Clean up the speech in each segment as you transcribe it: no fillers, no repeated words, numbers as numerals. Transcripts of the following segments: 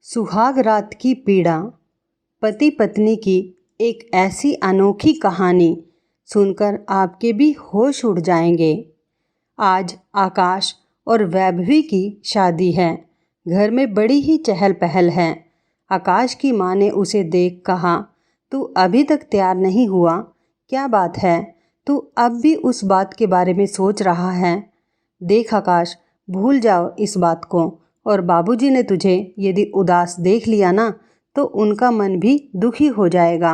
सुहाग रात की पीड़ा। पति पत्नी की एक ऐसी अनोखी कहानी सुनकर आपके भी होश उड़ जाएंगे। आज आकाश और वैभवी की शादी है। घर में बड़ी ही चहल पहल है। आकाश की माँ ने उसे देख कहा, तू अभी तक तैयार नहीं हुआ, क्या बात है? तू अब भी उस बात के बारे में सोच रहा है? देख आकाश, भूल जाओ इस बात को। और बाबूजी ने तुझे यदि उदास देख लिया ना, तो उनका मन भी दुखी हो जाएगा।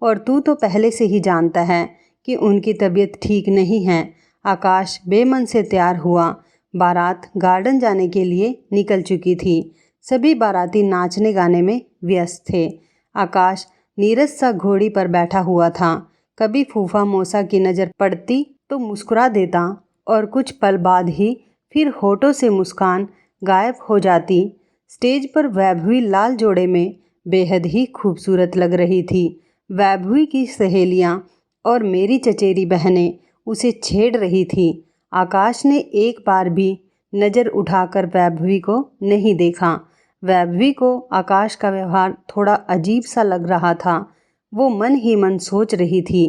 और तू तो पहले से ही जानता है कि उनकी तबीयत ठीक नहीं है। आकाश बेमन से तैयार हुआ। बारात गार्डन जाने के लिए निकल चुकी थी। सभी बाराती नाचने गाने में व्यस्त थे। आकाश नीरस सा घोड़ी पर बैठा हुआ था। कभी फूफा मौसा की नज़र पड़ती तो मुस्कुरा देता और कुछ पल बाद ही फिर होठों से मुस्कान गायब हो जाती। स्टेज पर वैभवी लाल जोड़े में बेहद ही खूबसूरत लग रही थी। वैभवी की सहेलियां और मेरी चचेरी बहनें उसे छेड़ रही थी। आकाश ने एक बार भी नज़र उठाकर वैभवी को नहीं देखा। वैभवी को आकाश का व्यवहार थोड़ा अजीब सा लग रहा था। वो मन ही मन सोच रही थी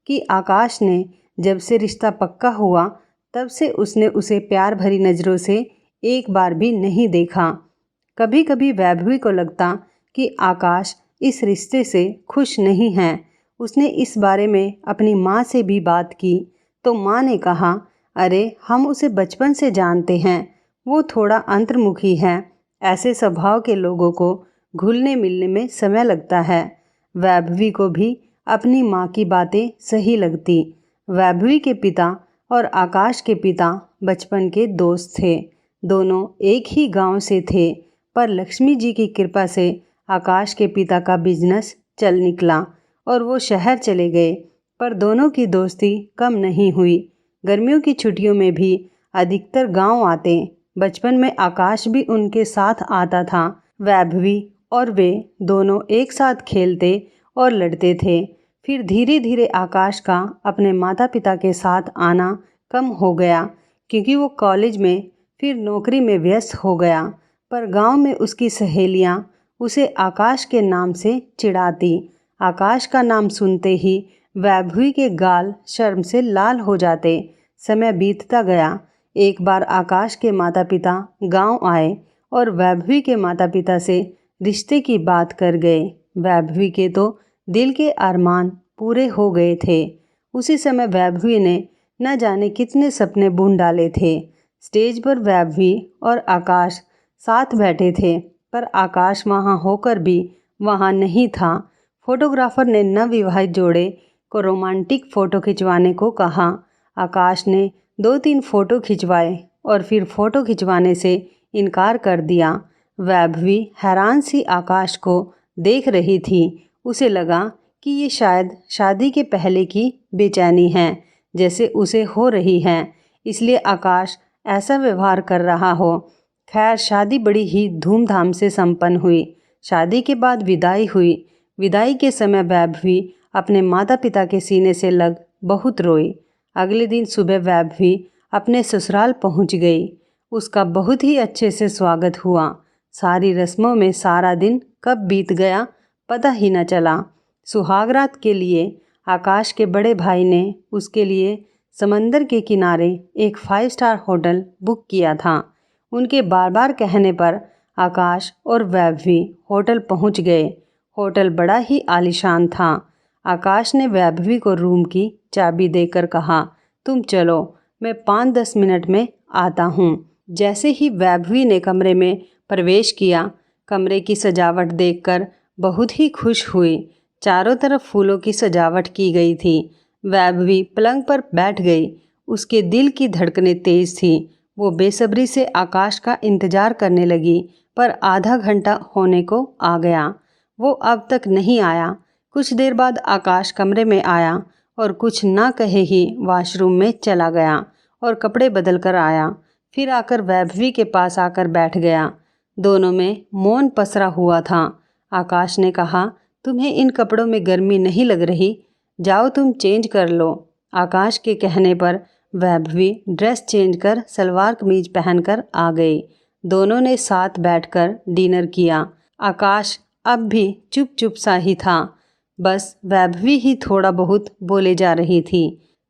कि आकाश ने जब से रिश्ता पक्का हुआ तब से उसने उसे प्यार भरी नज़रों से एक बार भी नहीं देखा। कभी कभी वैभवी को लगता कि आकाश इस रिश्ते से खुश नहीं है। उसने इस बारे में अपनी माँ से भी बात की तो माँ ने कहा, अरे हम उसे बचपन से जानते हैं, वो थोड़ा अंतर्मुखी है। ऐसे स्वभाव के लोगों को घुलने मिलने में समय लगता है। वैभवी को भी अपनी माँ की बातें सही लगती। वैभवी के पिता और आकाश के पिता बचपन के दोस्त थे। दोनों एक ही गांव से थे, पर लक्ष्मी जी की कृपा से आकाश के पिता का बिजनेस चल निकला और वो शहर चले गए। पर दोनों की दोस्ती कम नहीं हुई। गर्मियों की छुट्टियों में भी अधिकतर गांव आते। बचपन में आकाश भी उनके साथ आता था। वैभवी और वे दोनों एक साथ खेलते और लड़ते थे। फिर धीरे धीरे आकाश का अपने माता पिता के साथ आना कम हो गया, क्योंकि वो कॉलेज में फिर नौकरी में व्यस्त हो गया। पर गांव में उसकी सहेलियां उसे आकाश के नाम से चिढ़ाती। आकाश का नाम सुनते ही वैभवी के गाल शर्म से लाल हो जाते। समय बीतता गया। एक बार आकाश के माता पिता गांव आए और वैभवी के माता पिता से रिश्ते की बात कर गए। वैभवी के तो दिल के अरमान पूरे हो गए थे। उसी समय वैभवी ने न जाने कितने सपने बुन डाले थे। स्टेज पर वैभवी और आकाश साथ बैठे थे, पर आकाश वहां होकर भी वहां नहीं था। फोटोग्राफर ने नवविवाहित जोड़े को रोमांटिक फ़ोटो खिंचवाने को कहा। आकाश ने 2-3 फ़ोटो खिंचवाए और फिर फ़ोटो खिंचवाने से इनकार कर दिया। वैभवी हैरान सी आकाश को देख रही थी। उसे लगा कि ये शायद शादी के पहले की बेचैनी है, जैसे उसे हो रही है, इसलिए आकाश ऐसा व्यवहार कर रहा हो। खैर, शादी बड़ी ही धूमधाम से संपन्न हुई। शादी के बाद विदाई हुई। विदाई के समय वैभवी अपने माता पिता के सीने से लग बहुत रोई। अगले दिन सुबह वैभवी अपने ससुराल पहुंच गई। उसका बहुत ही अच्छे से स्वागत हुआ। सारी रस्मों में सारा दिन कब बीत गया पता ही न चला। सुहागरात के लिए आकाश के बड़े भाई ने उसके लिए समंदर के किनारे एक 5 स्टार होटल बुक किया था। उनके बार बार कहने पर आकाश और वैभवी होटल पहुंच गए। होटल बड़ा ही आलीशान था। आकाश ने वैभवी को रूम की चाबी देकर कहा, तुम चलो, मैं 5-10 मिनट में आता हूँ। जैसे ही वैभवी ने कमरे में प्रवेश किया, कमरे की सजावट देखकर बहुत ही खुश हुई। चारों तरफ फूलों की सजावट की गई थी। वैभवी पलंग पर बैठ गई। उसके दिल की धड़कनें तेज थी। वो बेसब्री से आकाश का इंतजार करने लगी, पर आधा घंटा होने को आ गया। वो अब तक नहीं आया। कुछ देर बाद आकाश कमरे में आया और कुछ ना कहे ही वॉशरूम में चला गया और कपड़े बदल कर आया। फिर आकर वैभवी के पास आकर बैठ गया। दोनों में मौन पसरा हुआ था। आकाश ने कहा, तुम्हें इन कपड़ों में गर्मी नहीं लग रही? जाओ तुम चेंज कर लो। आकाश के कहने पर वैभवी ड्रेस चेंज कर सलवार कमीज पहनकर आ गई। दोनों ने साथ बैठकर डिनर किया। आकाश अब भी चुप चुप सा ही था। बस वैभवी ही थोड़ा बहुत बोले जा रही थी।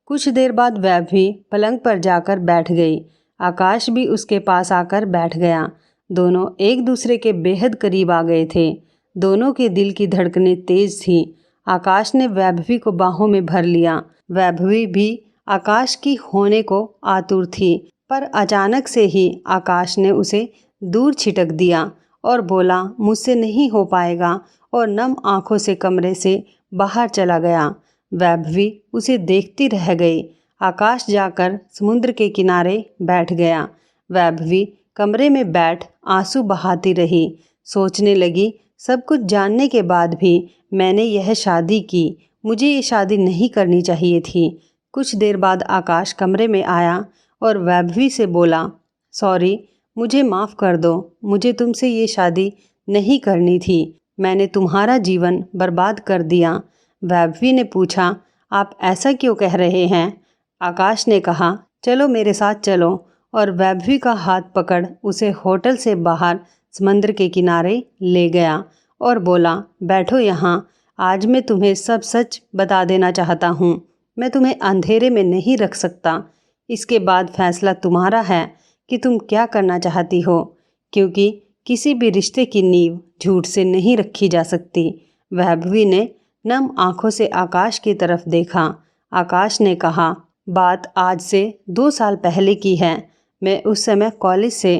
कुछ देर बाद वैभवी पलंग पर जाकर बैठ गई। आकाश भी उसके पास आकर बैठ गया। दोनों एक दूसरे के बेहद करीब आ गए थे। दोनों के दिल की धड़कनें तेज थी। आकाश ने वैभवी को बाहों में भर लिया। वैभवी भी आकाश की होने को आतुर थी, पर अचानक से ही आकाश ने उसे दूर छिटक दिया और बोला, मुझसे नहीं हो पाएगा, और नम आंखों से कमरे से बाहर चला गया। वैभवी उसे देखती रह गई। आकाश जाकर समुद्र के किनारे बैठ गया। वैभवी कमरे में बैठ आंसू बहाती रही। सोचने लगी, सब कुछ जानने के बाद भी मैंने यह शादी की। मुझे ये शादी नहीं करनी चाहिए थी। कुछ देर बाद आकाश कमरे में आया और वैभवी से बोला, सॉरी, मुझे माफ़ कर दो। मुझे तुमसे ये शादी नहीं करनी थी। मैंने तुम्हारा जीवन बर्बाद कर दिया। वैभवी ने पूछा, आप ऐसा क्यों कह रहे हैं? आकाश ने कहा, चलो मेरे साथ चलो, और वैभवी का हाथ पकड़ उसे होटल से बाहर समंदर के किनारे ले गया और बोला, बैठो यहाँ। आज मैं तुम्हें सब सच बता देना चाहता हूँ। मैं तुम्हें अंधेरे में नहीं रख सकता। इसके बाद फैसला तुम्हारा है कि तुम क्या करना चाहती हो, क्योंकि किसी भी रिश्ते की नींव झूठ से नहीं रखी जा सकती। वैभवी ने नम आंखों से आकाश की तरफ देखा। आकाश ने कहा, बात आज से 2 साल पहले की है। मैं उस समय कॉलेज से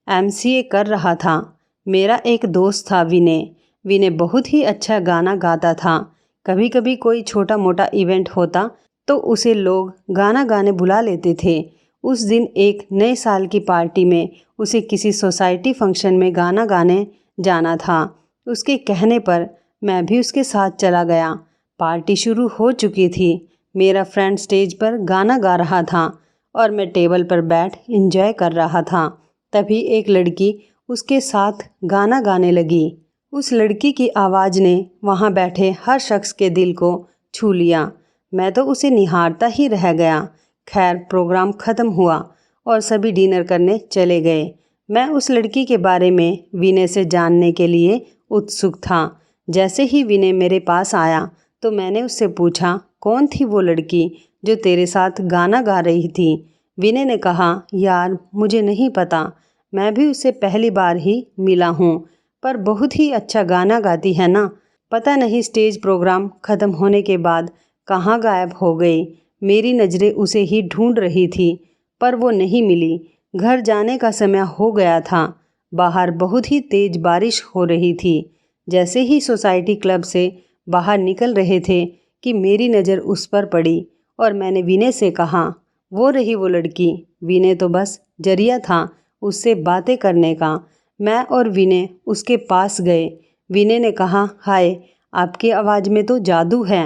MCA कर रहा था। मेरा एक दोस्त था विनय। विनय बहुत ही अच्छा गाना गाता था। कभी कभी कोई छोटा मोटा इवेंट होता तो उसे लोग गाना गाने बुला लेते थे। उस दिन एक नए साल की पार्टी में उसे किसी सोसाइटी फंक्शन में गाना गाने जाना था। उसके कहने पर मैं भी उसके साथ चला गया। पार्टी शुरू हो चुकी थी। मेरा फ्रेंड स्टेज पर गाना गा रहा था और मैं टेबल पर बैठ एंजॉय कर रहा था। तभी एक लड़की उसके साथ गाना गाने लगी। उस लड़की की आवाज़ ने वहाँ बैठे हर शख्स के दिल को छू लिया। मैं तो उसे निहारता ही रह गया। खैर, प्रोग्राम ख़त्म हुआ और सभी डिनर करने चले गए। मैं उस लड़की के बारे में विनय से जानने के लिए उत्सुक था। जैसे ही विनय मेरे पास आया तो मैंने उससे पूछा, कौन थी वो लड़की जो तेरे साथ गाना गा रही थी? विनय ने कहा, यार मुझे नहीं पता। मैं भी उससे पहली बार ही मिला हूँ, पर बहुत ही अच्छा गाना गाती है ना। पता नहीं स्टेज प्रोग्राम ख़त्म होने के बाद कहाँ गायब हो गई। मेरी नज़रें उसे ही ढूंढ रही थी, पर वो नहीं मिली। घर जाने का समय हो गया था। बाहर बहुत ही तेज़ बारिश हो रही थी। जैसे ही सोसाइटी क्लब से बाहर निकल रहे थे कि मेरी नज़र उस पर पड़ी और मैंने विनय से कहा, वो रही वो लड़की। विनय तो बस जरिया था उससे बातें करने का। मैं और विनय उसके पास गए। विनय ने कहा, हाय, आपकी आवाज़ में तो जादू है।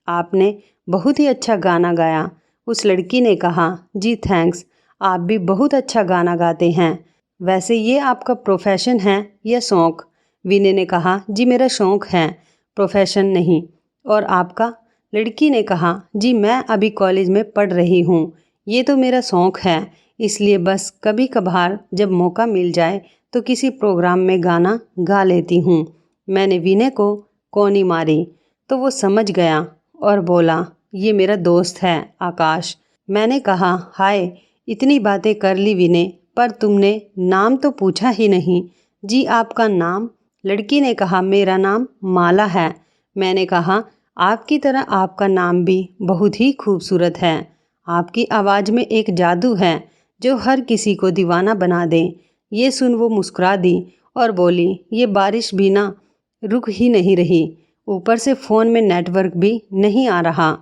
आपने बहुत ही अच्छा गाना गाया। उस लड़की ने कहा, जी थैंक्स, आप भी बहुत अच्छा गाना गाते हैं। वैसे ये आपका प्रोफेशन है या शौक़? विनय ने कहा, जी मेरा शौक़ है, प्रोफेशन नहीं। और आपका? लड़की ने कहा, जी मैं अभी कॉलेज में पढ़ रही हूँ। ये तो मेरा शौक़ है, इसलिए बस कभी कभार जब मौका मिल जाए तो किसी प्रोग्राम में गाना गा लेती हूँ। मैंने विनय को कौनी मारी तो वो समझ गया और बोला, ये मेरा दोस्त है आकाश। मैंने कहा, हाय, इतनी बातें कर ली विनय, पर तुमने नाम तो पूछा ही नहीं। जी आपका नाम? लड़की ने कहा, मेरा नाम माला है। मैंने कहा, आपकी तरह आपका नाम भी बहुत ही खूबसूरत है। आपकी आवाज़ में एक जादू है जो हर किसी को दीवाना बना दे। ये सुन वो मुस्कुरा दी और बोली, ये बारिश भी ना रुक ही नहीं रही। ऊपर से फ़ोन में नेटवर्क भी नहीं आ रहा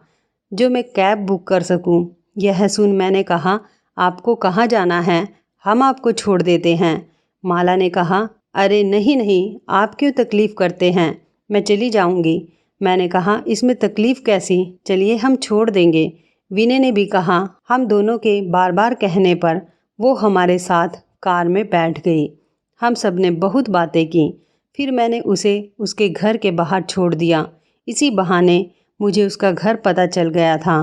जो मैं कैब बुक कर सकूं। यह सुन मैंने कहा, आपको कहाँ जाना है? हम आपको छोड़ देते हैं। माला ने कहा, अरे नहीं नहीं, आप क्यों तकलीफ़ करते हैं, मैं चली जाऊंगी। मैंने कहा, इसमें तकलीफ़ कैसी, चलिए हम छोड़ देंगे। विनय ने भी कहा। हम दोनों के बार बार कहने पर वो हमारे साथ कार में बैठ गई। हम सब ने बहुत बातें की। फिर मैंने उसे उसके घर के बाहर छोड़ दिया। इसी बहाने मुझे उसका घर पता चल गया था।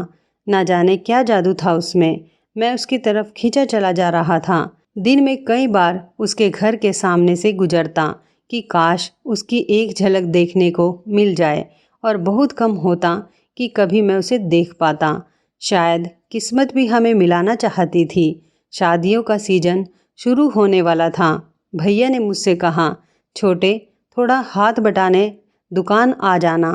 ना जाने क्या जादू था उसमें। मैं उसकी तरफ खींचा चला जा रहा था। दिन में कई बार उसके घर के सामने से गुजरता कि काश उसकी एक झलक देखने को मिल जाए, और बहुत कम होता कि कभी मैं उसे देख पाता। शायद किस्मत भी हमें मिलाना चाहती थी। शादियों का सीजन शुरू होने वाला था। भैया ने मुझसे कहा, छोटे, थोड़ा हाथ बटाने दुकान आ जाना।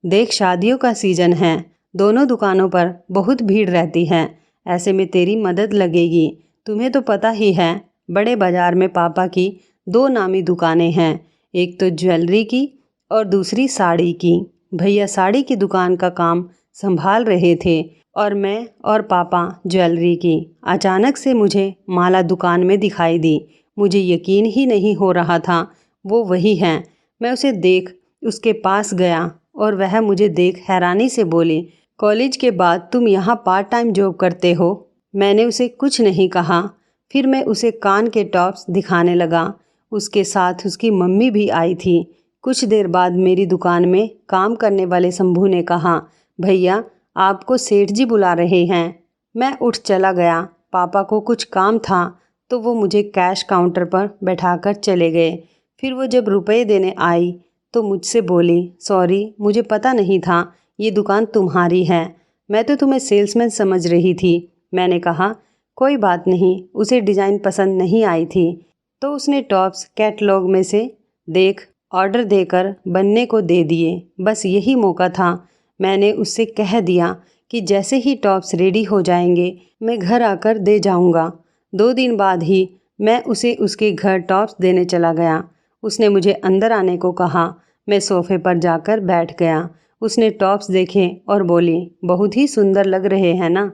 देख, शादियों का सीजन है, दोनों दुकानों पर बहुत भीड़ रहती है। ऐसे में तेरी मदद लगेगी। तुम्हें तो पता ही है, बड़े बाजार में पापा की 2 नामी दुकानें हैं, एक तो ज्वेलरी की और दूसरी साड़ी की। भैया साड़ी की दुकान का काम संभाल रहे थे और मैं और पापा ज्वेलरी की। अचानक से मुझे माला दुकान में दिखाई दी। मुझे यकीन ही नहीं हो रहा था वो वही है। मैं उसे देख उसके पास गया और वह मुझे देख हैरानी से बोली, कॉलेज के बाद तुम यहाँ पार्ट टाइम जॉब करते हो? मैंने उसे कुछ नहीं कहा। फिर मैं उसे कान के टॉप्स दिखाने लगा। उसके साथ उसकी मम्मी भी आई थी। कुछ देर बाद मेरी दुकान में काम करने वाले शंभू ने कहा, भैया आपको सेठ जी बुला रहे हैं। मैं उठ चला गया। पापा को कुछ काम था तो वो मुझे कैश काउंटर पर बैठाकर चले गए। फिर वो जब रुपए देने आई तो मुझसे बोली, सॉरी, मुझे पता नहीं था ये दुकान तुम्हारी है। मैं तो तुम्हें सेल्समैन समझ रही थी। मैंने कहा, कोई बात नहीं। उसे डिज़ाइन पसंद नहीं आई थी तो उसने टॉप्स कैटलॉग में से देख ऑर्डर देकर बनने को दे दिए। बस यही मौका था। मैंने उससे कह दिया कि जैसे ही टॉप्स रेडी हो जाएंगे मैं घर आकर दे जाऊंगा। 2 दिन बाद ही मैं उसे उसके घर टॉप्स देने चला गया। उसने मुझे अंदर आने को कहा। मैं सोफ़े पर जाकर बैठ गया। उसने टॉप्स देखे और बोली, बहुत ही सुंदर लग रहे हैं ना?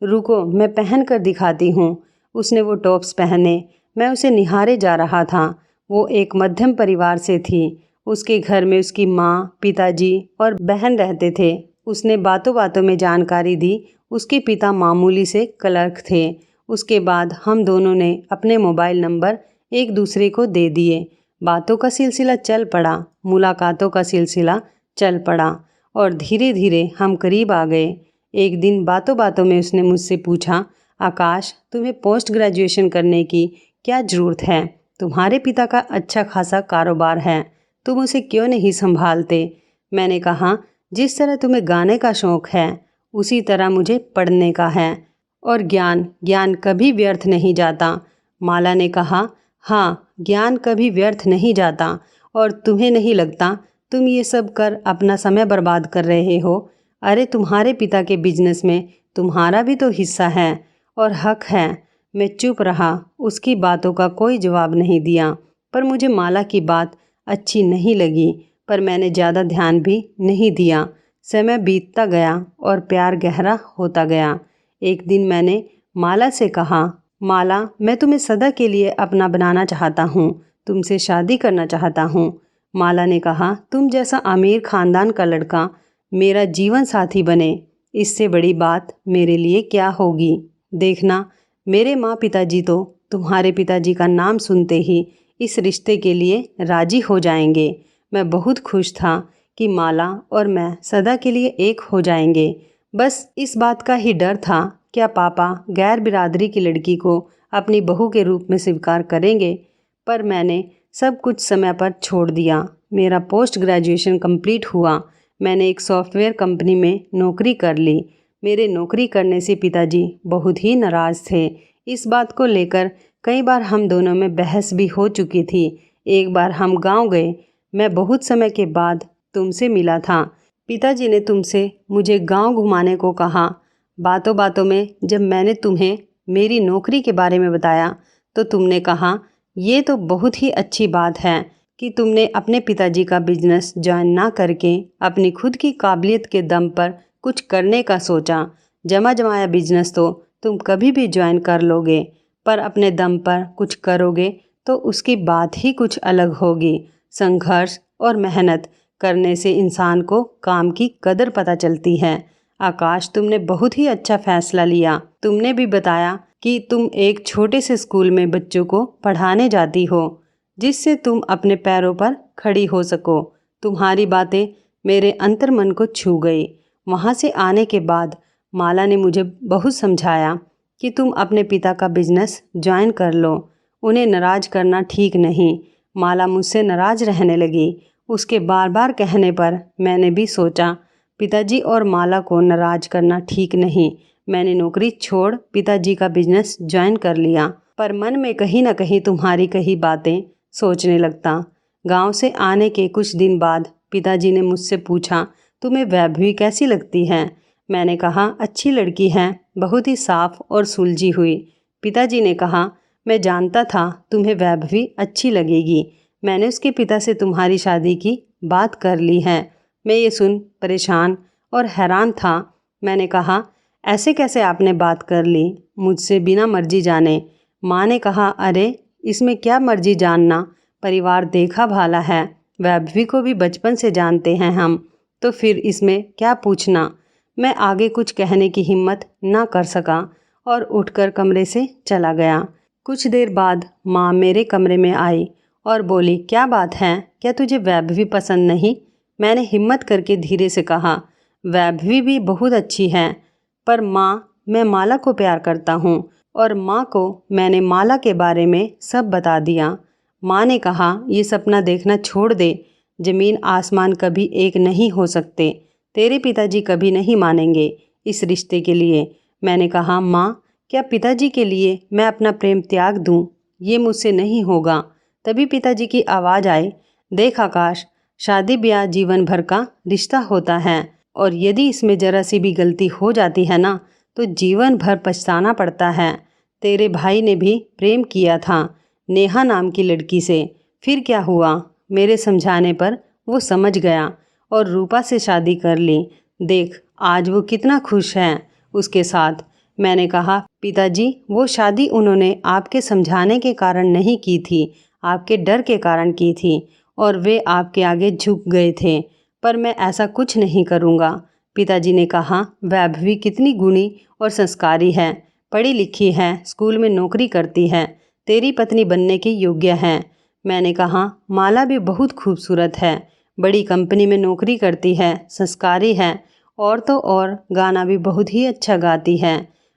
रुको, मैं पहन कर दिखाती हूँ। उसने वो टॉप्स पहने। मैं उसे निहारे जा रहा था। वो एक मध्यम परिवार से थी। उसके घर में उसकी माँ, पिताजी और बहन रहते थे। उसने बातों बातों में जानकारी दी उसके पिता मामूली से क्लर्क थे। उसके बाद हम दोनों ने अपने मोबाइल नंबर एक दूसरे को दे दिए। बातों का सिलसिला चल पड़ा, मुलाकातों का सिलसिला चल पड़ा और धीरे धीरे हम करीब आ गए। एक दिन बातों बातों में उसने मुझसे पूछा, आकाश, तुम्हें पोस्ट ग्रेजुएशन करने की क्या ज़रूरत है? तुम्हारे पिता का अच्छा खासा कारोबार है, तुम उसे क्यों नहीं संभालते? मैंने कहा, जिस तरह तुम्हें गाने का शौक़ है उसी तरह मुझे पढ़ने का है, और ज्ञान कभी व्यर्थ नहीं जाता। माला ने कहा, हाँ, ज्ञान कभी व्यर्थ नहीं जाता। और तुम्हें नहीं लगता तुम ये सब कर अपना समय बर्बाद कर रहे हो? अरे तुम्हारे पिता के बिजनेस में तुम्हारा भी तो हिस्सा है और हक है। मैं चुप रहा, उसकी बातों का कोई जवाब नहीं दिया। पर मुझे माला की बात अच्छी नहीं लगी, पर मैंने ज़्यादा ध्यान भी नहीं दिया। समय बीतता गया और प्यार गहरा होता गया। एक दिन मैंने माला से कहा, माला, मैं तुम्हें सदा के लिए अपना बनाना चाहता हूँ, तुमसे शादी करना चाहता हूँ। माला ने कहा, तुम जैसा अमीर ख़ानदान का लड़का मेरा जीवन साथी बने, इससे बड़ी बात मेरे लिए क्या होगी। देखना, मेरे माँ पिताजी तो तुम्हारे पिताजी का नाम सुनते ही इस रिश्ते के लिए राजी हो जाएंगे। मैं बहुत खुश था कि माला और मैं सदा के लिए एक हो जाएंगे। बस इस बात का ही डर था, क्या पापा गैर बिरादरी की लड़की को अपनी बहू के रूप में स्वीकार करेंगे। पर मैंने सब कुछ समय पर छोड़ दिया। मेरा पोस्ट ग्रेजुएशन कंप्लीट हुआ। मैंने एक सॉफ्टवेयर कंपनी में नौकरी कर ली। मेरे नौकरी करने से पिताजी बहुत ही नाराज़ थे। इस बात को लेकर कई बार हम दोनों में बहस भी हो चुकी थी। एक बार हम गांव गए। मैं बहुत समय के बाद तुमसे मिला था। पिताजी ने तुमसे मुझे गांव घुमाने को कहा। बातों बातों में जब मैंने तुम्हें मेरी नौकरी के बारे में बताया तो तुमने कहा, ये तो बहुत ही अच्छी बात है कि तुमने अपने पिताजी का बिजनेस ज्वाइन ना करके अपनी खुद की काबिलियत के दम पर कुछ करने का सोचा। जमा जमाया बिजनेस तो तुम कभी भी ज्वाइन कर लोगे, पर अपने दम पर कुछ करोगे तो उसकी बात ही कुछ अलग होगी। संघर्ष और मेहनत करने से इंसान को काम की कदर पता चलती है। आकाश, तुमने बहुत ही अच्छा फैसला लिया। तुमने भी बताया कि तुम एक छोटे से स्कूल में बच्चों को पढ़ाने जाती हो, जिससे तुम अपने पैरों पर खड़ी हो सको। तुम्हारी बातें मेरे अंतर्मन को छू गई। वहाँ से आने के बाद माला ने मुझे बहुत समझाया कि तुम अपने पिता का बिजनेस ज्वाइन कर लो। उन्हें नाराज़ करना ठीक नहीं। माला मुझसे नाराज़ रहने लगी। उसके बार बार कहने पर मैंने भी सोचा पिताजी और माला को नाराज़ करना ठीक नहीं। मैंने नौकरी छोड़ पिताजी का बिजनेस ज्वाइन कर लिया, पर मन में कहीं ना कहीं तुम्हारी कही बातें सोचने लगता। गांव से आने के कुछ दिन बाद पिताजी ने मुझसे पूछा, तुम्हें वैभवी कैसी लगती है? मैंने कहा, अच्छी लड़की है, बहुत ही साफ और सुलझी हुई। पिताजी ने कहा, मैं जानता था तुम्हें वैभवी अच्छी लगेगी। मैंने उसके पिता से तुम्हारी शादी की बात कर ली है। मैं ये सुन परेशान और हैरान था। मैंने कहा, ऐसे कैसे आपने बात कर ली मुझसे बिना मर्जी जाने? माँ ने कहा, अरे इसमें क्या मर्जी जानना, परिवार देखा भाला है, वैभवी को भी बचपन से जानते हैं हम, तो फिर इसमें क्या पूछना। मैं आगे कुछ कहने की हिम्मत ना कर सका और उठकर कमरे से चला गया। कुछ देर बाद माँ मेरे कमरे में आई और बोली, क्या बात है, क्या तुझे वैभवी पसंद नहीं? मैंने हिम्मत करके धीरे से कहा, वैभवी भी बहुत अच्छी है, पर माँ मैं माला को प्यार करता हूँ। और माँ को मैंने माला के बारे में सब बता दिया। माँ ने कहा, ये सपना देखना छोड़ दे, ज़मीन आसमान कभी एक नहीं हो सकते, तेरे पिताजी कभी नहीं मानेंगे इस रिश्ते के लिए। मैंने कहा, माँ क्या पिताजी के लिए मैं अपना प्रेम त्याग दूँ? ये मुझसे नहीं होगा। तभी पिताजी की आवाज़ आई, देख आकाश, शादी ब्याह जीवन भर का रिश्ता होता है, और यदि इसमें ज़रा सी भी गलती हो जाती है ना तो जीवन भर पछताना पड़ता है। तेरे भाई ने भी प्रेम किया था नेहा नाम की लड़की से, फिर क्या हुआ? मेरे समझाने पर वो समझ गया और रूपा से शादी कर ली। देख आज वो कितना खुश है उसके साथ। मैंने कहा, पिताजी वो शादी उन्होंने आपके समझाने के कारण नहीं की थी, आपके डर के कारण की थी, और वे आपके आगे झुक गए थे, पर मैं ऐसा कुछ नहीं करूँगा। पिताजी ने कहा, वैभवी कितनी गुणी और संस्कारी है, पढ़ी लिखी है, स्कूल में नौकरी करती है, तेरी पत्नी बनने के योग्य है। मैंने कहा, माला भी बहुत खूबसूरत है, बड़ी कंपनी में नौकरी करती है, संस्कारी है, और तो और गाना भी बहुत ही अच्छा गाती है।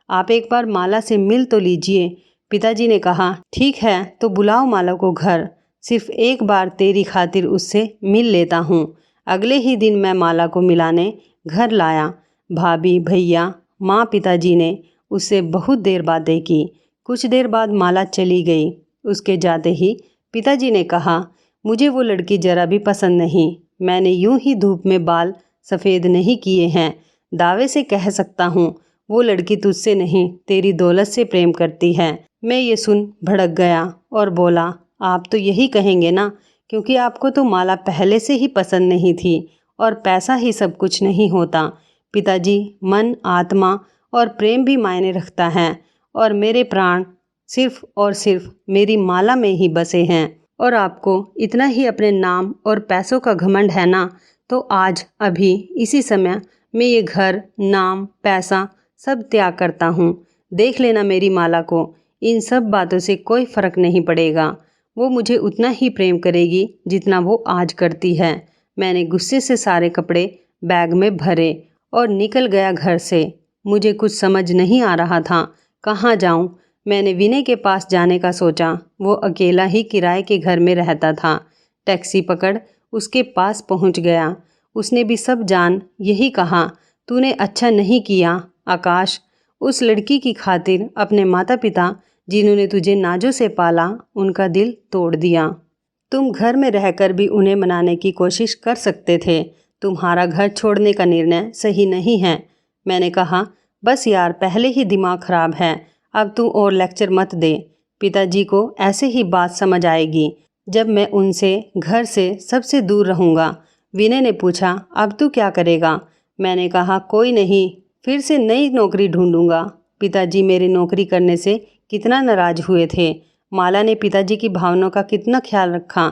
आप एक बार माला से मिल तो लीजिए। पिताजी ने कहा, ठीक है तो बुलाओ माला को घर, सिर्फ एक बार तेरी खातिर उससे मिल लेता हूँ। अगले ही दिन मैं माला को मिलाने घर लाया। भाभी, भैया, माँ, पिताजी ने उससे बहुत देर बातें की। कुछ देर बाद माला चली गई। उसके जाते ही पिताजी ने कहा, मुझे वो लड़की ज़रा भी पसंद नहीं। मैंने यूं ही धूप में बाल सफ़ेद नहीं किए हैं। दावे से कह सकता हूँ वो लड़की तुझसे नहीं तेरी दौलत से प्रेम करती है। मैं ये सुन भड़क गया और बोला, आप तो यही कहेंगे ना, क्योंकि आपको तो माला पहले से ही पसंद नहीं थी और पैसा ही सब कुछ नहीं होता। पिताजी, मन, आत्मा और प्रेम भी मायने रखता है, और मेरे प्राण सिर्फ और सिर्फ मेरी माला में ही बसे हैं। और आपको इतना ही अपने नाम और पैसों का घमंड है ना, तो आज अभी इसी समय मैं ये घर, नाम, पैसा सब त्याग करता हूँ। देख लेना मेरी माला को, इन सब बातों से कोई फ़र्क नहीं पड़ेगा। वो मुझे उतना ही प्रेम करेगी जितना वो आज करती है। मैंने गुस्से से सारे कपड़े बैग में भरे और निकल गया घर से। मुझे कुछ समझ नहीं आ रहा था कहाँ जाऊँ। मैंने विनय के पास जाने का सोचा। वो अकेला ही किराए के घर में रहता था। टैक्सी पकड़ उसके पास पहुँच गया। उसने भी सब जान यही कहा, तूने अच्छा नहीं किया आकाश, उस लड़की की खातिर अपने माता पिता जिन्होंने तुझे नाजों से पाला उनका दिल तोड़ दिया। तुम घर में रहकर भी उन्हें मनाने की कोशिश कर सकते थे। तुम्हारा घर छोड़ने का निर्णय सही नहीं है। मैंने कहा, बस यार, पहले ही दिमाग खराब है, अब तू और लेक्चर मत दे। पिताजी को ऐसे ही बात समझ आएगी जब मैं उनसे घर से सबसे दूर रहूँगा। विनय ने पूछा, अब तू क्या करेगा? मैंने कहा, कोई नहीं, फिर से नई नौकरी ढूंढूंगा। पिताजी मेरे नौकरी करने से कितना नाराज़ हुए थे। माला ने पिताजी की भावनाओं का कितना ख्याल रखा।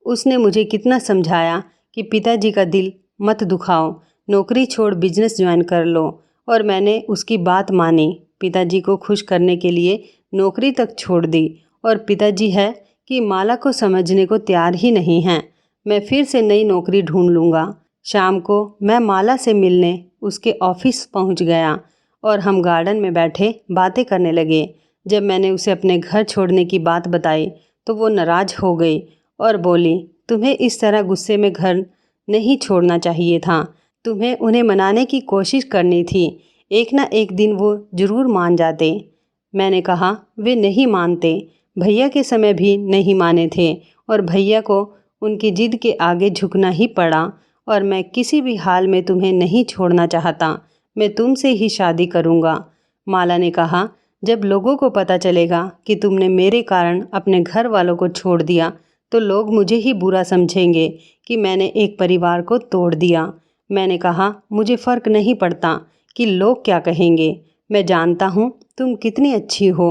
उसने मुझे कितना समझाया कि पिताजी का दिल मत दुखाओ, नौकरी छोड़ बिजनेस ज्वाइन कर लो, और मैंने उसकी बात मानी। पिताजी को खुश करने के लिए नौकरी तक छोड़ दी, और पिताजी है कि माला को समझने को तैयार ही नहीं हैं। मैं फिर से नई नौकरी ढूंढ लूँगा। शाम को मैं माला से मिलने उसके ऑफिस पहुंच गया और हम गार्डन में बैठे बातें करने लगे। जब मैंने उसे अपने घर छोड़ने की बात बताई तो वो नाराज़ हो गई और बोली, तुम्हें इस तरह गुस्से में घर नहीं छोड़ना चाहिए था। तुम्हें उन्हें मनाने की कोशिश करनी थी। एक ना एक दिन वो ज़रूर मान जाते। मैंने कहा, वे नहीं मानते। भैया के समय भी नहीं माने थे और भैया को उनकी जिद के आगे झुकना ही पड़ा। और मैं किसी भी हाल में तुम्हें नहीं छोड़ना चाहता। मैं तुमसे ही शादी करूँगा। माला ने कहा, जब लोगों को पता चलेगा कि तुमने मेरे कारण अपने घर वालों को छोड़ दिया तो लोग मुझे ही बुरा समझेंगे कि मैंने एक परिवार को तोड़ दिया। मैंने कहा, मुझे फ़र्क नहीं पड़ता कि लोग क्या कहेंगे। मैं जानता हूँ तुम कितनी अच्छी हो।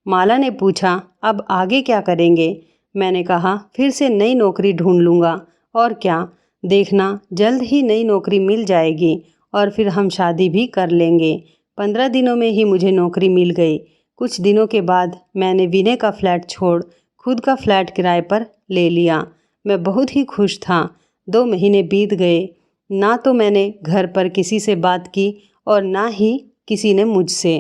माला ने पूछा, अब आगे क्या करेंगे? मैंने कहा, फिर से नई नौकरी ढूंढ लूँगा। और क्या, देखना जल्द ही नई नौकरी मिल जाएगी और फिर हम शादी भी कर लेंगे। 15 दिनों में ही मुझे नौकरी मिल गई। कुछ दिनों के बाद मैंने विनय का फ्लैट छोड़ खुद का फ्लैट किराए पर ले लिया। मैं बहुत ही खुश था। 2 महीने बीत गए। ना तो मैंने घर पर किसी से बात की और ना ही किसी ने मुझसे।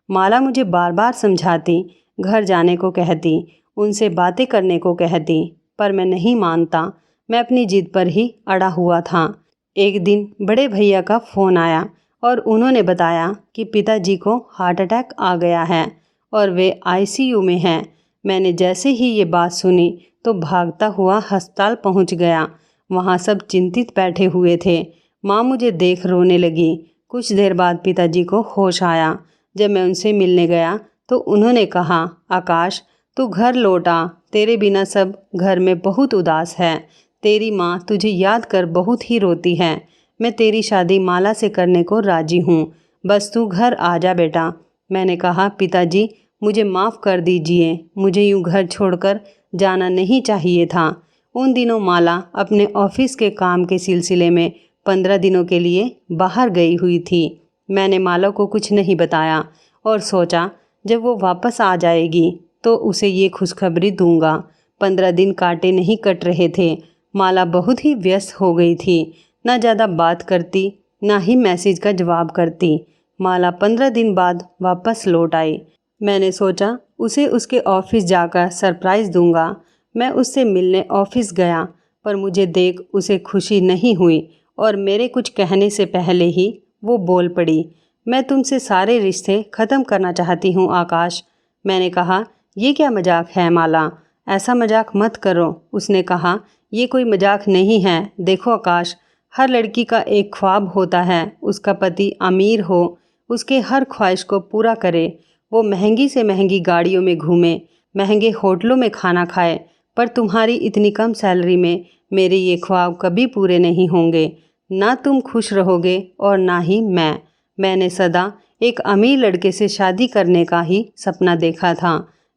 माला मुझे बार बार समझाती, घर जाने को कहती, उनसे बातें करने को कहती, पर मैं नहीं मानता। मैं अपनी जिद पर ही अड़ा हुआ था। एक दिन बड़े भैया का फ़ोन आया और उन्होंने बताया कि पिताजी को हार्ट अटैक आ गया है और वे आईसीयू में हैं। मैंने जैसे ही ये बात सुनी तो भागता हुआ अस्पताल पहुंच गया। वहाँ सब चिंतित बैठे हुए थे। माँ मुझे देख रोने लगी। कुछ देर बाद पिताजी को होश आया। जब मैं उनसे मिलने गया तो उन्होंने कहा, आकाश, तू घर लौट आ। तेरे बिना सब घर में बहुत उदास है। तेरी माँ तुझे याद कर बहुत ही रोती है। मैं तेरी शादी माला से करने को राजी हूँ। बस तू घर आ जा बेटा। मैंने कहा, पिताजी, मुझे माफ़ कर दीजिए। मुझे यूँ घर छोड़कर जाना नहीं चाहिए था। उन दिनों माला अपने ऑफिस के काम के सिलसिले में 15 दिनों के लिए बाहर गई हुई थी। मैंने माला को कुछ नहीं बताया और सोचा जब वो वापस आ जाएगी तो उसे ये खुशखबरी दूंगा। 15 दिन काटे नहीं कट रहे थे। माला बहुत ही व्यस्त हो गई थी। ना ज़्यादा बात करती, ना ही मैसेज का जवाब करती। माला 15 दिन बाद वापस लौट आई। मैंने सोचा उसे उसके ऑफिस जाकर सरप्राइज़ दूंगा। मैं उससे मिलने ऑफिस गया, पर मुझे देख उसे खुशी नहीं हुई और मेरे कुछ कहने से पहले ही वो बोल पड़ी, मैं तुमसे सारे रिश्ते ख़त्म करना चाहती हूँ आकाश। मैंने कहा, ये क्या मजाक है माला? ऐसा मजाक मत करो। उसने कहा, ये कोई मजाक नहीं है। देखो आकाश, हर लड़की का एक ख्वाब होता है, उसका पति अमीर हो, उसके हर ख्वाहिश को पूरा करे, वो महंगी से महंगी गाड़ियों में घूमे, महंगे होटलों में खाना खाए। पर तुम्हारी इतनी कम सैलरी में मेरे ये ख्वाब कभी पूरे नहीं होंगे। ना तुम खुश रहोगे और ना ही मैंने सदा एक अमीर लड़के से शादी करने का ही सपना देखा था।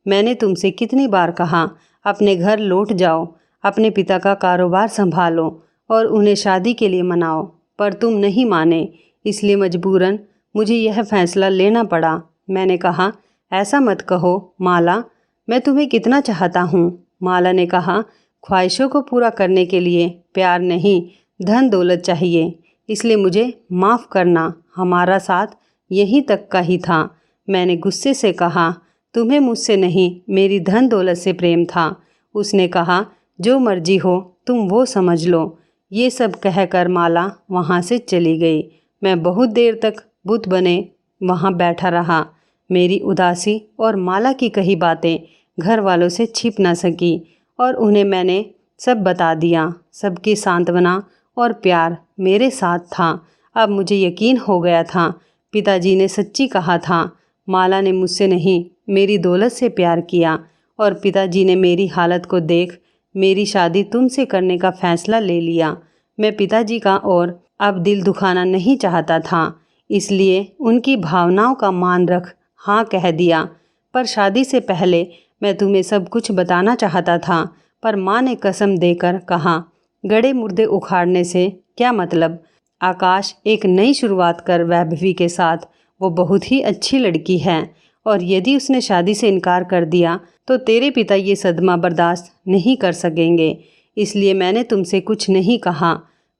मैंने तुमसे कितनी बार कहा, अपने घर लौट जाओ, अपने पिता का कारोबार संभालो और उन्हें शादी के लिए मनाओ, पर तुम नहीं माने। इसलिए मजबूरन मुझे यह फैसला लेना पड़ा। मैंने कहा, ऐसा मत कहो माला, मैं तुम्हें कितना चाहता हूँ। माला ने कहा, ख्वाहिशों को पूरा करने के लिए प्यार नहीं, धन दौलत चाहिए। इसलिए मुझे माफ़ करना, हमारा साथ यहीं तक का ही था। मैंने गुस्से से कहा, तुम्हें मुझसे नहीं, मेरी धन दौलत से प्रेम था। उसने कहा, जो मर्जी हो तुम वो समझ लो। ये सब कहकर माला वहाँ से चली गई। मैं बहुत देर तक बुत बने वहाँ बैठा रहा। मेरी उदासी और माला की कही बातें घर वालों से छिप न सकी और उन्हें मैंने सब बता दिया। सबकी सांत्वना और प्यार मेरे साथ था। अब मुझे यकीन हो गया था, पिताजी ने सच्ची कहा था। माला ने मुझसे नहीं, मेरी दौलत से प्यार किया और पिताजी ने मेरी हालत को देख मेरी शादी तुमसे करने का फ़ैसला ले लिया। मैं पिताजी का और अब दिल दुखाना नहीं चाहता था, इसलिए उनकी भावनाओं का मान रख हाँ कह दिया। पर शादी से पहले मैं तुम्हें सब कुछ बताना चाहता था, पर माँ ने कसम देकर कहा, गड़े मुर्दे उखाड़ने से क्या मतलब। आकाश, एक नई शुरुआत कर वैभवी के साथ। वो बहुत ही अच्छी लड़की है और यदि उसने शादी से इनकार कर दिया तो तेरे पिता ये सदमा बर्दाश्त नहीं कर सकेंगे। इसलिए मैंने तुमसे कुछ नहीं कहा।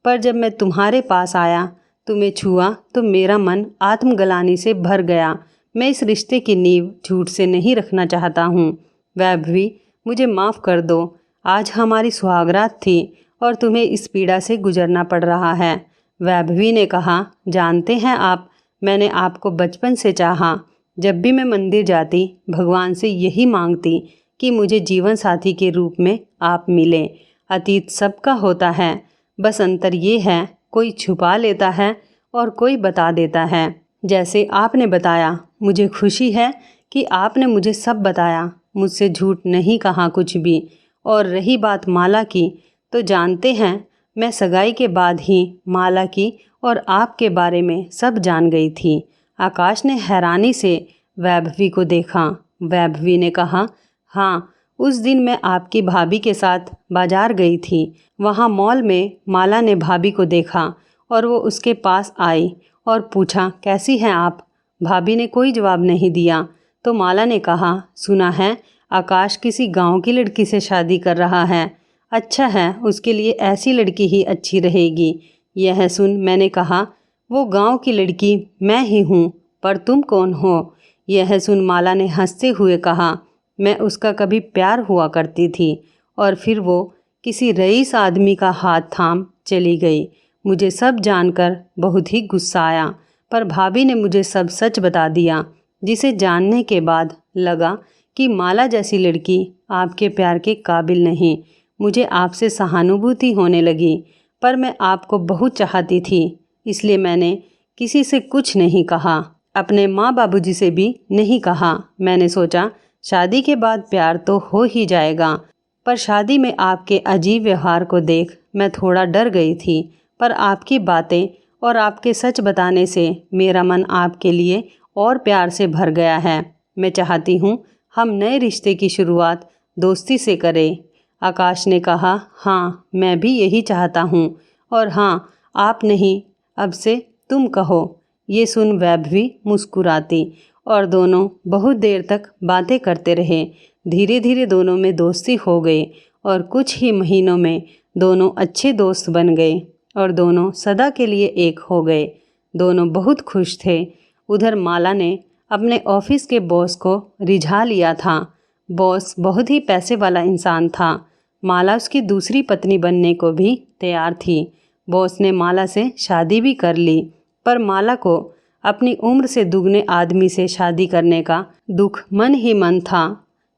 पर जब मैं तुम्हारे पास आया, तुम्हें छुआ तो मेरा मन आत्मग्लानि से भर गया। मैं इस रिश्ते की नींव झूठ से नहीं रखना चाहता हूँ। वैभवी, मुझे माफ़ कर दो। आज हमारी सुहागरात थी और तुम्हें इस पीड़ा से गुजरना पड़ रहा है। वैभवी ने कहा, जानते हैं आप, मैंने आपको बचपन से चाहा। जब भी मैं मंदिर जाती भगवान से यही मांगती कि मुझे जीवन साथी के रूप में आप मिलें। अतीत सबका होता है, बस अंतर ये है कोई छुपा लेता है और कोई बता देता है। जैसे आपने बताया, मुझे खुशी है कि आपने मुझे सब बताया, मुझसे झूठ नहीं कहा कुछ भी। और रही बात माला की, तो जानते हैं मैं सगाई के बाद ही माला की और आपके बारे में सब जान गई थी। आकाश ने हैरानी से वैभवी को देखा। वैभवी ने कहा, हाँ, उस दिन मैं आपकी भाभी के साथ बाजार गई थी। वहाँ मॉल में माला ने भाभी को देखा और वो उसके पास आई और पूछा, कैसी हैं आप? भाभी ने कोई जवाब नहीं दिया तो माला ने कहा, सुना है आकाश किसी गांव की लड़की से शादी कर रहा है। अच्छा है, उसके लिए ऐसी लड़की ही अच्छी रहेगी। यह सुन मैंने कहा, वो गांव की लड़की मैं ही हूँ, पर तुम कौन हो? यह सुन माला ने हंसते हुए कहा, मैं उसका कभी प्यार हुआ करती थी। और फिर वो किसी रईस आदमी का हाथ थाम चली गई। मुझे सब जानकर बहुत ही गुस्सा आया, पर भाभी ने मुझे सब सच बता दिया, जिसे जानने के बाद लगा कि माला जैसी लड़की आपके प्यार के काबिल नहीं। मुझे आपसे सहानुभूति होने लगी, पर मैं आपको बहुत चाहती थी, इसलिए मैंने किसी से कुछ नहीं कहा, अपने माँ बाबूजी से भी नहीं कहा। मैंने सोचा शादी के बाद प्यार तो हो ही जाएगा, पर शादी में आपके अजीब व्यवहार को देख मैं थोड़ा डर गई थी। पर आपकी बातें और आपके सच बताने से मेरा मन आपके लिए और प्यार से भर गया है। मैं चाहती हूँ हम नए रिश्ते की शुरुआत दोस्ती से करें। आकाश ने कहा, हाँ, मैं भी यही चाहता हूँ। और हाँ, आप नहीं, अब से तुम कहो। ये सुन वैभवी मुस्कुराती और दोनों बहुत देर तक बातें करते रहे। धीरे धीरे दोनों में दोस्ती हो गई और कुछ ही महीनों में दोनों अच्छे दोस्त बन गए और दोनों सदा के लिए एक हो गए। दोनों बहुत खुश थे। उधर माला ने अपने ऑफिस के बॉस को रिझा लिया था। बॉस बहुत ही पैसे वाला इंसान था। माला उसकी दूसरी पत्नी बनने को भी तैयार थी। बॉस ने माला से शादी भी कर ली, पर माला को अपनी उम्र से दुगने आदमी से शादी करने का दुख मन ही मन था,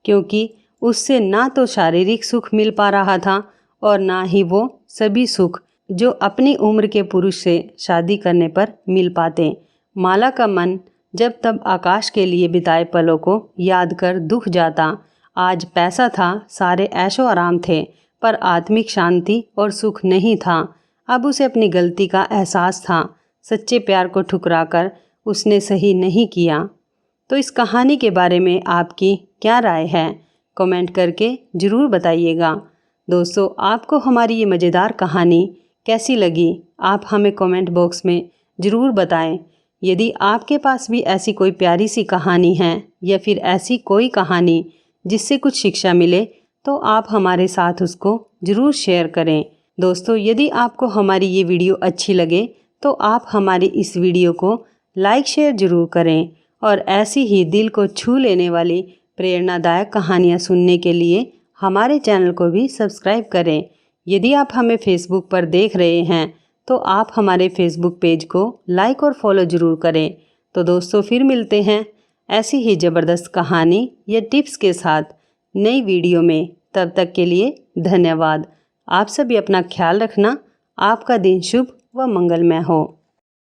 क्योंकि उससे ना तो शारीरिक सुख मिल पा रहा था और ना ही वो सभी सुख जो अपनी उम्र के पुरुष से शादी करने पर मिल पाते। माला का मन जब तब आकाश के लिए बिताए पलों को याद कर दुख जाता। आज पैसा था, सारे ऐशो आराम थे, पर आत्मिक शांति और सुख नहीं था। अब उसे अपनी गलती का एहसास था। सच्चे प्यार को ठुकराकर उसने सही नहीं किया। तो इस कहानी के बारे में आपकी क्या राय है? कमेंट करके ज़रूर बताइएगा। दोस्तों, आपको हमारी ये मज़ेदार कहानी कैसी लगी? आप हमें कमेंट बॉक्स में ज़रूर बताएं। यदि आपके पास भी ऐसी कोई प्यारी सी कहानी है या फिर ऐसी कोई कहानी जिससे कुछ शिक्षा मिले, तो आप हमारे साथ उसको ज़रूर शेयर करें। दोस्तों, यदि आपको हमारी ये वीडियो अच्छी लगे तो आप हमारी इस वीडियो को लाइक शेयर ज़रूर करें और ऐसी ही दिल को छू लेने वाली प्रेरणादायक कहानियाँ सुनने के लिए हमारे चैनल को भी सब्सक्राइब करें। यदि आप हमें फेसबुक पर देख रहे हैं तो आप हमारे फेसबुक पेज को लाइक और फॉलो ज़रूर करें। तो दोस्तों, फिर मिलते हैं ऐसी ही ज़बरदस्त कहानी या टिप्स के साथ नई वीडियो में। तब तक के लिए धन्यवाद। आप सभी अपना ख्याल रखना। आपका दिन शुभ व मंगलमय हो।